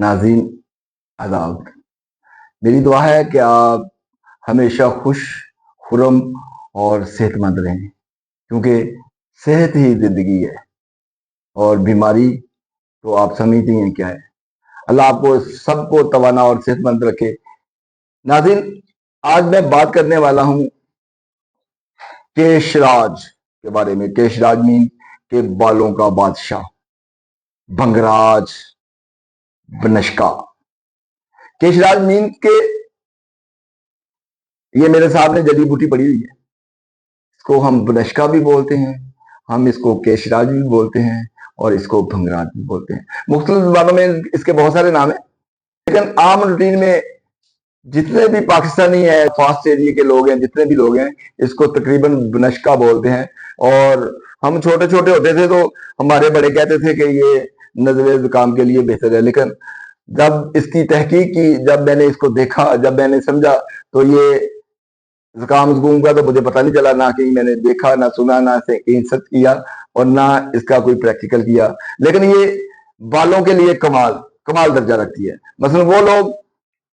नाज़रीन आदाब, मेरी दुआ है कि आप हमेशा खुश, खुरम और सेहतमंद रहें, क्योंकि सेहत ही ज़िंदगी है और बीमारी तो आप समझती हैं क्या है। अल्लाह आपको सबको तवाना और सेहतमंद रखे। नाज़रीन, आज मैं बात करने वाला हूँ केशराज के बारे में। केशराज मीन के बालों का बादशाह, भंगराज, बनशका। केशराज मीन के ये मेरे सामने जड़ी बूटी पड़ी हुई है। इसको हम बनशका भी बोलते हैं, हम इसको केशराज भी बोलते हैं और इसको भंगराज भी बोलते हैं। मुख्तलिफ ज़बानों में इसके बहुत सारे नाम हैं, लेकिन आम रूटीन में जितने भी पाकिस्तानी है, फास्ट एरिया के लोग हैं, जितने भी लोग हैं, इसको तकरीबन बनशका बोलते हैं। और हम छोटे छोटे होते थे तो हमारे बड़े कहते थे कि ये नज़ले ज़ुकाम के लिए बेहतर है, लेकिन जब इसकी तहकीक की, जब मैंने इसको देखा, जब मैंने समझा, तो ये ज़ुकाम का तो मुझे पता नहीं चला, ना कहीं मैंने देखा, ना सुना, ना से कहीं सर्च किया और ना इसका कोई प्रैक्टिकल किया। लेकिन ये बालों के लिए कमाल कमाल दर्जा रखती है। मसलन वो लोग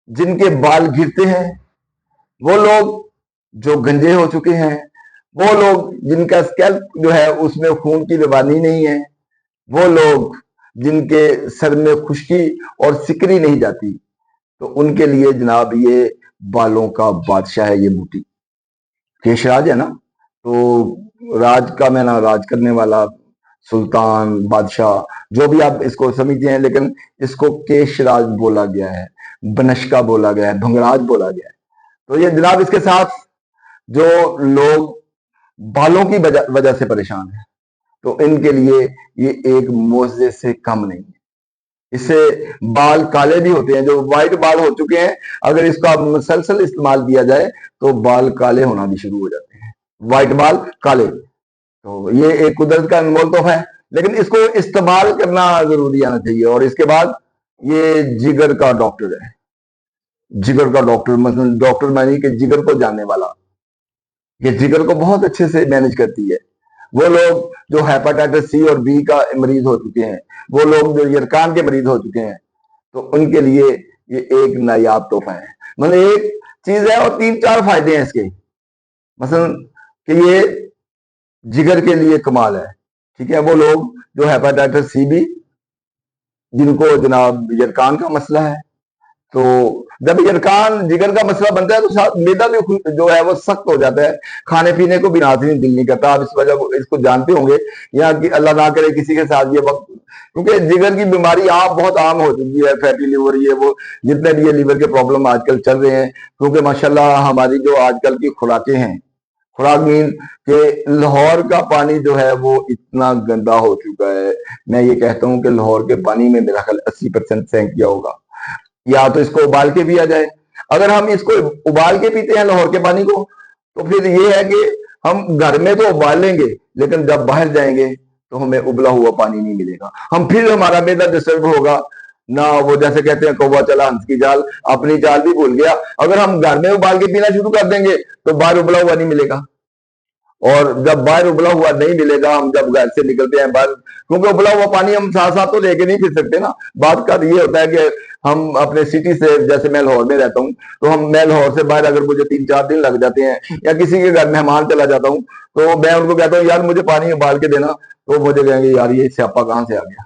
जिनके बाल गिरते हैं, वो लोग जो गंजे हो चुके हैं, वो लोग जिनका स्कैल्प जो है उसमें खून की रवानी नहीं है, वो लोग जिनके सर में खुश्की और सिकरी नहीं जाती, तो उनके लिए जनाब ये बालों का बादशाह है। ये बूटी केशराज है ना, तो राज का मैं ना राज करने वाला, सुल्तान, बादशाह, जो भी आप इसको समझते हैं, लेकिन इसको केशराज बोला गया है, बनशका बोला गया है, भंगराज बोला गया है। तो ये जनाब इसके साथ जो लोग बालों की वजह से परेशान है, तो इनके लिए ये एक मोजे से कम नहीं है। इससे बाल काले भी होते हैं, जो व्हाइट बाल हो चुके हैं, अगर इसका मुसलसल इस्तेमाल किया जाए तो बाल काले होना भी शुरू हो जाते हैं, व्हाइट बाल काले। तो ये एक कुदरत का अनमोल तोहफा है, लेकिन इसको इस्तेमाल करना जरूरी आना चाहिए। और इसके बाद ये जिगर का डॉक्टर है, जिगर का डॉक्टर, मतलब डॉक्टर मानी कि जिगर को जानने वाला। ये जिगर को बहुत अच्छे से मैनेज करती है। वो लोग जो हेपेटाइटिस सी और बी का मरीज हो चुके हैं, वो लोग जो यरकान के मरीज हो चुके हैं, तो उनके लिए ये एक नायाब तोहफा है। मतलब एक चीज है और 3-4 फायदे हैं इसके। मसलन कि ये जिगर के लिए कमाल है, ठीक है। वो लोग जो हेपेटाइटिस सी बी, जिनको जनाब यरकान का मसला है, तो जब यरकान जिगर का मसला बनता है तो साथ मैदा भी जो है वो सख्त हो जाता है, खाने पीने को भी नाज़रीन दिल नहीं करता। आप इस वजह को इसको जानते होंगे, या कि अल्लाह ना करे किसी के साथ ये वक्त, क्योंकि जिगर की बीमारी आप बहुत आम हो चुकी है, फैटी लिवर, ये वो जितने भी ये लीवर के प्रॉब्लम आजकल चल रहे हैं, क्योंकि माशाल्लाह हमारी जो आजकल की खुराकें हैं, खुराक मीन के लाहौर का पानी जो है वो इतना गंदा हो चुका है। मैं ये कहता हूँ कि लाहौर के पानी में मेरा ख्याल 80% सेंक किया होगा। या तो इसको उबाल के पिया जाए। अगर हम इसको उबाल के पीते हैं लाहौर के पानी को, तो फिर ये है कि हम घर में तो उबाल लेंगे, लेकिन जब बाहर जाएंगे तो हमें उबला हुआ पानी नहीं मिलेगा। हम फिर हमारा मैदा डिस्टर्ब होगा ना। वो जैसे कहते हैं कौवा चला हंस की चाल, अपनी चाल भी भूल गया। अगर हम घर में उबाल के पीना शुरू कर देंगे तो बाहर उबला हुआ नहीं मिलेगा, और जब बाहर उबला हुआ नहीं मिलेगा, हम जब घर से निकलते हैं बाहर, क्योंकि उबला हुआ पानी हम साथ साथ तो लेके नहीं फिर सकते ना। बात का ये होता है कि हम अपने सिटी से, जैसे मैं लाहौर में रहता हूँ, तो हम मैं लाहौर से बाहर अगर मुझे 3-4 दिन लग जाते हैं, या किसी के घर मेहमान चला जाता हूँ, तो मैं उनको कहता हूँ यार मुझे पानी उबाल के देना, तो मुझे कहेंगे यार ये स्यापा कहाँ से आ गया।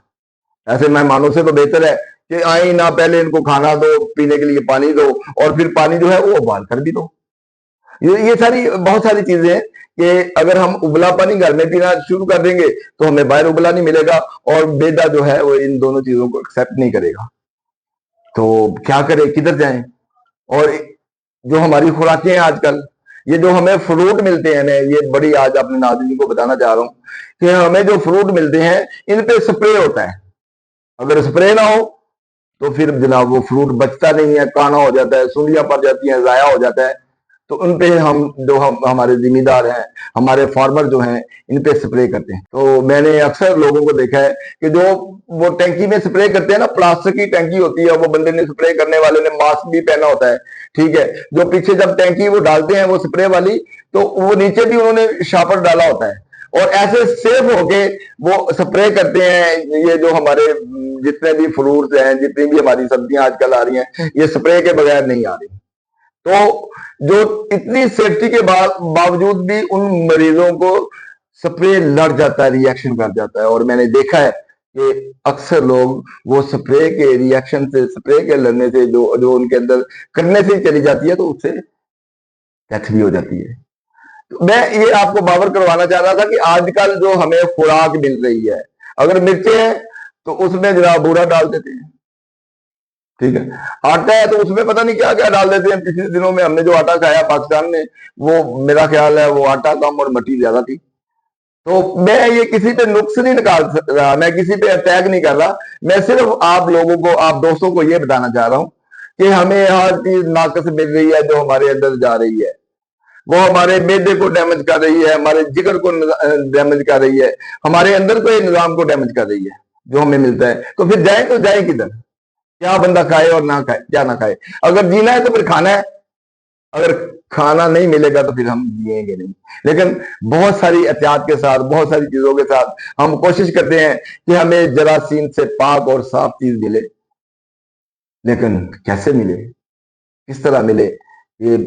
ऐसे मेहमानों से तो बेहतर है कि आए ना, पहले इनको खाना दो, पीने के लिए पानी दो, और फिर पानी जो है वो उबाल कर भी दो। ये सारी बहुत सारी चीजें हैं कि अगर हम उबला पानी घर में पीना शुरू कर देंगे तो हमें बाहर उबला नहीं मिलेगा, और मैदा जो है वो इन दोनों चीजों को एक्सेप्ट नहीं करेगा। तो क्या करें, किधर जाएं। और जो हमारी खुराकें हैं आजकल, ये जो हमें फ्रूट मिलते हैं ना, ये बड़ी आज अपने नाज़रीन को बताना चाह रहा हूं कि हमें जो फ्रूट मिलते हैं इन पे स्प्रे होता है। अगर स्प्रे ना हो तो फिर जनाब वो फ्रूट बचता नहीं है, काना हो जाता है, सुंडियां पड़ जाती हैं, जाया हो जाता है। तो उन पे हम हमारे जिम्मेदार हैं, हमारे फार्मर जो हैं, इन पे स्प्रे करते हैं। तो मैंने अक्सर लोगों को देखा है कि जो वो टैंकी में स्प्रे करते हैं ना, प्लास्टिक की टैंकी होती है, वो बंदे ने स्प्रे करने वाले ने मास्क भी पहना होता है, ठीक है। जो पीछे जब टैंकी वो डालते हैं वो स्प्रे वाली, तो वो नीचे भी उन्होंने शापर डाला होता है, اور ایسے سیف ہو کے وہ سپرے کرتے ہیں. یہ جو ہمارے جتنے بھی فروٹس ہیں, جتنی بھی ہماری سبزیاں آج کل آ رہی ہیں, یہ سپرے کے بغیر نہیں آ رہی. تو جو اتنی سیفٹی کے باوجود بھی ان مریضوں کو سپرے لڑ جاتا ہے, ری ایکشن کر جاتا ہے. اور میں نے دیکھا ہے کہ اکثر لوگ وہ سپرے کے ری ایکشن سے, سپرے کے لڑنے سے جو ان کے اندر کرنے سے چلی جاتی ہے, تو اس سے ڈیتھ بھی ہو جاتی ہے. میں یہ آپ کو باور کروانا چاہ رہا تھا کہ آج کل جو ہمیں خوراک مل رہی ہے, اگر مرچیں ہیں تو اس میں جناب بورا ڈال دیتے ہیں, ٹھیک ہے. آٹا ہے تو اس میں پتہ نہیں کیا کیا ڈال دیتے ہیں. پچھلے دنوں میں ہم نے جو آٹا کھایا پاکستان میں, وہ میرا خیال ہے وہ آٹا کم اور مٹی زیادہ تھی. تو میں یہ کسی پہ نقص نہیں نکال رہا, میں کسی پہ اٹیک نہیں کر رہا, میں صرف آپ لوگوں کو, آپ دوستوں کو یہ بتانا چاہ رہا ہوں کہ ہمیں ہر چیز ناقص مل رہی ہے جو ہمارے اندر جا رہی ہے. وہ ہمارے معدے کو ڈیمیج کر رہی ہے, ہمارے جگر کو ڈیمیج کر رہی ہے, ہمارے اندر کے نظام کو ڈیمیج کر رہی ہے جو ہمیں ملتا ہے. تو پھر جائیں تو جائیں کدھر؟ کیا بندہ کھائے اور نہ کھائے, کیا نہ کھائے. اگر جینا ہے تو پھر کھانا ہے, اگر کھانا نہیں ملے گا تو پھر ہم جیئیں گے نہیں. لیکن بہت ساری احتیاط کے ساتھ, بہت ساری چیزوں کے ساتھ ہم کوشش کرتے ہیں کہ ہمیں جراثیم سے پاک اور صاف چیز ملے. لیکن کیسے ملے, کس طرح ملے, یہ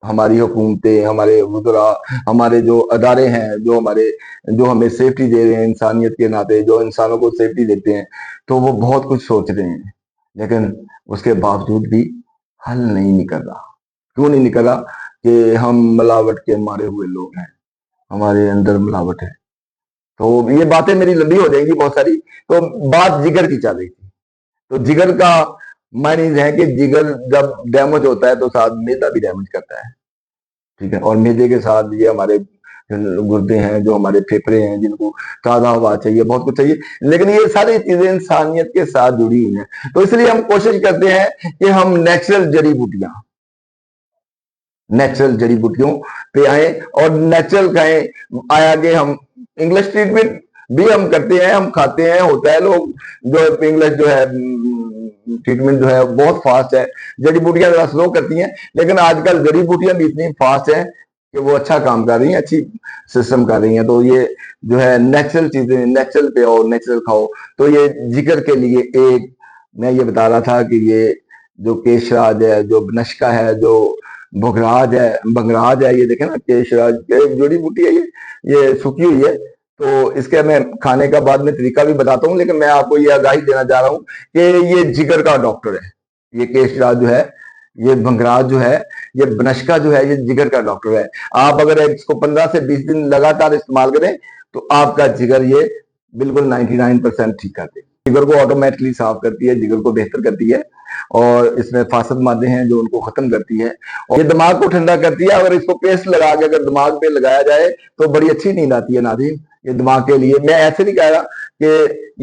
ہماری حکومتیں, ہمارے وزراء, ہمارے جو ادارے ہیں جو ہمیں سیفٹی دے رہے ہیں انسانیت کے ناطے, جو انسانوں کو سیفٹی دیتے ہیں, تو وہ بہت کچھ سوچ رہے ہیں, لیکن اس کے باوجود بھی حل نہیں نکل رہا. کیوں نہیں نکل رہا؟ کہ ہم ملاوٹ کے مارے ہوئے لوگ ہیں, ہمارے اندر ملاوٹ ہے. تو یہ باتیں میری لمبی ہو جائیں گی بہت ساری. تو بات جگر کی چل رہی تھی. تو جگر کا معنی ہے کہ جگر جب ڈیمیج ہوتا ہے تو ساتھ میدا بھی ڈیمیج کرتا ہے, ٹھیک ہے. اور میدے کے ساتھ یہ ہمارے گردے ہیں, جو ہمارے پھیپھڑے ہیں, جن کو تازہ ہوا چاہیے, بہت کچھ چاہیے. لیکن یہ ساری چیزیں انسانیت کے ساتھ جڑی ہوئی ہیں. تو اس لیے ہم کوشش کرتے ہیں کہ ہم نیچرل جڑی بوٹیوں پہ آئیں اور نیچرل کھائیں. آیا کہ ہم انگلش ٹریٹمنٹ بھی ہم کرتے ہیں, ہم کھاتے ہیں. ہوتا ہے لوگ جو انگلش جو ہے ٹریٹمنٹ جو ہے بہت فاسٹ ہے, جڑی بوٹیاں ذرا سلو کرتی ہیں. لیکن آج کل جڑی بوٹیاں بھی اتنی فاسٹ ہیں کہ وہ اچھا کام کر رہی ہیں, اچھی سسٹم کر رہی ہیں. تو یہ جو ہے نیچرل چیزیں, نیچرل پہ آؤ, نیچرل کھاؤ. تو یہ جگر کے لیے ایک میں یہ بتا رہا تھا کہ یہ جو کیش راج ہے, جو بنشکا ہے, جو بھنگراج ہے, یہ دیکھیں نا, کیش راج جڑی بوٹی ہے, یہ سوکھی ہوئی ہے. تو اس کے میں کھانے کا بعد میں طریقہ بھی بتاتا ہوں, لیکن میں آپ کو یہ آگاہی دینا چاہ رہا ہوں کہ یہ جگر کا ڈاکٹر ہے. یہ کیش راج جو ہے, یہ بھنگراج جو ہے, یہ بنشکا جو ہے, یہ جگر کا ڈاکٹر ہے. آپ اگر اس کو 15 سے 20 دن لگاتار استعمال کریں تو آپ کا جگر یہ بالکل 99% ٹھیک کر دے. جگر کو آٹومیٹکلی صاف کرتی ہے, جگر کو بہتر کرتی ہے, اور اس میں فاسد مادے ہیں جو ان کو ختم کرتی ہے, اور یہ دماغ کو ٹھنڈا کرتی ہے. اگر اس کو پیسٹ لگا کے اگر دماغ پہ لگایا جائے تو بڑی اچھی نیند آتی ہے ناظرین. یہ دماغ کے لیے, میں ایسے نہیں کہہ رہا کہ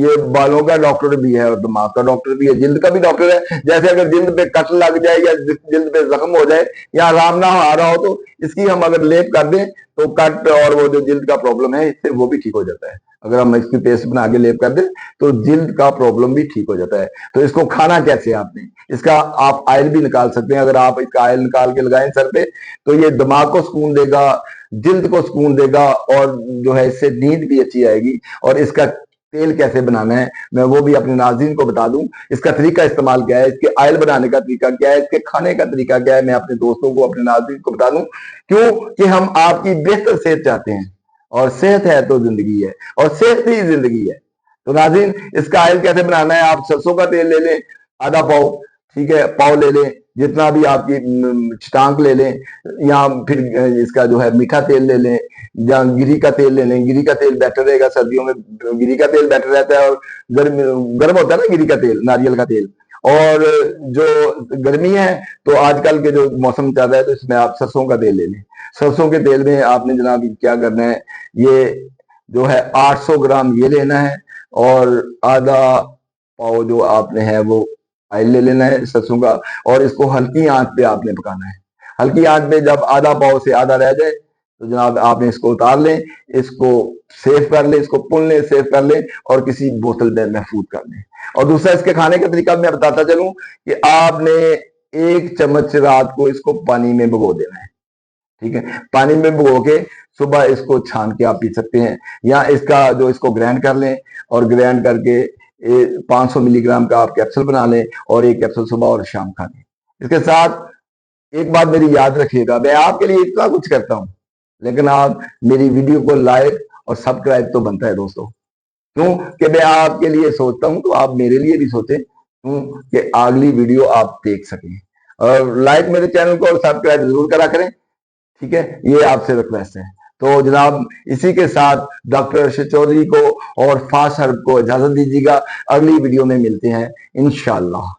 یہ بالوں کا ڈاکٹر بھی ہے اور دماغ کا ڈاکٹر بھی ہے, جلد کا بھی ڈاکٹر ہے. جیسے اگر جلد پہ کٹ لگ جائے یا جلد پہ زخم ہو جائے یا آرام نہ آ رہا ہو, تو اس کی ہم اگر لیپ کر دیں تو کٹ اور وہ جو جلد کا پرابلم ہے اس سے وہ بھی ٹھیک ہو جاتا ہے. اگر ہم اس کی پیسٹ بنا کے لیپ کر دیں تو جلد کا پرابلم بھی ٹھیک ہو جاتا ہے. تو اس کو کھانا کیسے آپ نے, اس کا آپ آئل بھی نکال سکتے ہیں. اگر آپ اس کا آئل نکال کے لگائیں سر پہ تو یہ دماغ کو سکون دے گا, جلد کو سکون دے گا, اور جو ہے اس سے نیند بھی اچھی آئے گی. اور اس کا تیل کیسے بنانا ہے میں وہ بھی اپنے ناظرین کو بتا دوں. اس کا طریقہ استعمال کیا ہے, اس کے آئل بنانے کا طریقہ کیا ہے, اس کے کھانے کا طریقہ کیا ہے, میں اپنے دوستوں کو, اپنے ناظرین کو بتا دوں. کیوں کہ ہم آپ کی بہتر صحت چاہتے ہیں, اور صحت ہے تو زندگی ہے, اور صحت ہی زندگی ہے. تو ناظرین, اس کا آئل کیسے بنانا ہے, آپ سرسوں کا تیل لے لیں آدھا پاؤ, ٹھیک ہے, پاؤ لے لیں, جتنا بھی آپ کی چھٹانک لے لیں, یا پھر اس کا جو ہے میٹھا تیل لے لیں, یا گری کا تیل لے لیں. گری کا تیل بیٹر رہے گا, سردیوں میں گری کا تیل بیٹر رہتا ہے, اور گرم ہوتا ہے نا گری کا تیل, ناریل کا تیل. اور جو گرمی ہے تو آج کل کے جو موسم چل رہا ہے تو اس میں آپ سرسوں کا تیل لے لیں. سرسوں کے تیل میں آپ نے جناب کیا کرنا ہے, یہ جو ہے 800 گرام یہ لینا ہے, اور آدھا پاؤ جو آپ نے ہے وہ آئل لے لینا ہے سرسوں کا, اور اس کو ہلکی آنچ پہ آپ نے پکانا ہے. ہلکی آنچ پہ جب آدھا پاؤ سے آدھا رہ جائے تو جناب آپ نے اس کو اتار لیں, اس کو سیف کر لیں, اس کو پن لیں, سیف کر لیں, اور کسی بوتل میں محفوظ کر لیں. اور دوسرا اس کے کھانے کا طریقہ میں بتاتا چلوں کہ آپ نے 1 چمچ رات کو اس کو پانی میں بھگو دینا ہے, ٹھیک ہے. پانی میں بھگو کے सुबह इसको छान के आप पी सकते हैं, या इसका जो इसको ग्राइंड कर लें और ग्राइंड करके 500 मिलीग्राम का आप कैप्सूल बना लें और एक कैप्सूल सुबह और शाम खा लें। इसके साथ एक बात मेरी याद रखिएगा, मैं आपके लिए इतना कुछ करता हूं, लेकिन आप मेरी वीडियो को लाइक और सब्सक्राइब तो बनता है दोस्तों। क्यों कि मैं आपके लिए सोचता हूं तो आप मेरे लिए भी सोचें, क्यों कि अगली वीडियो आप देख सकें। और लाइक मेरे चैनल को और सब्सक्राइब जरूर करा करें, ठीक है, ये आपसे रिक्वेस्ट है। तो जनाब इसी के साथ डॉक्टर अर्शद चौधरी को और फास्ट हर्ब को इजाजत दीजिएगा, अगली वीडियो में मिलते हैं इंशाअल्लाह।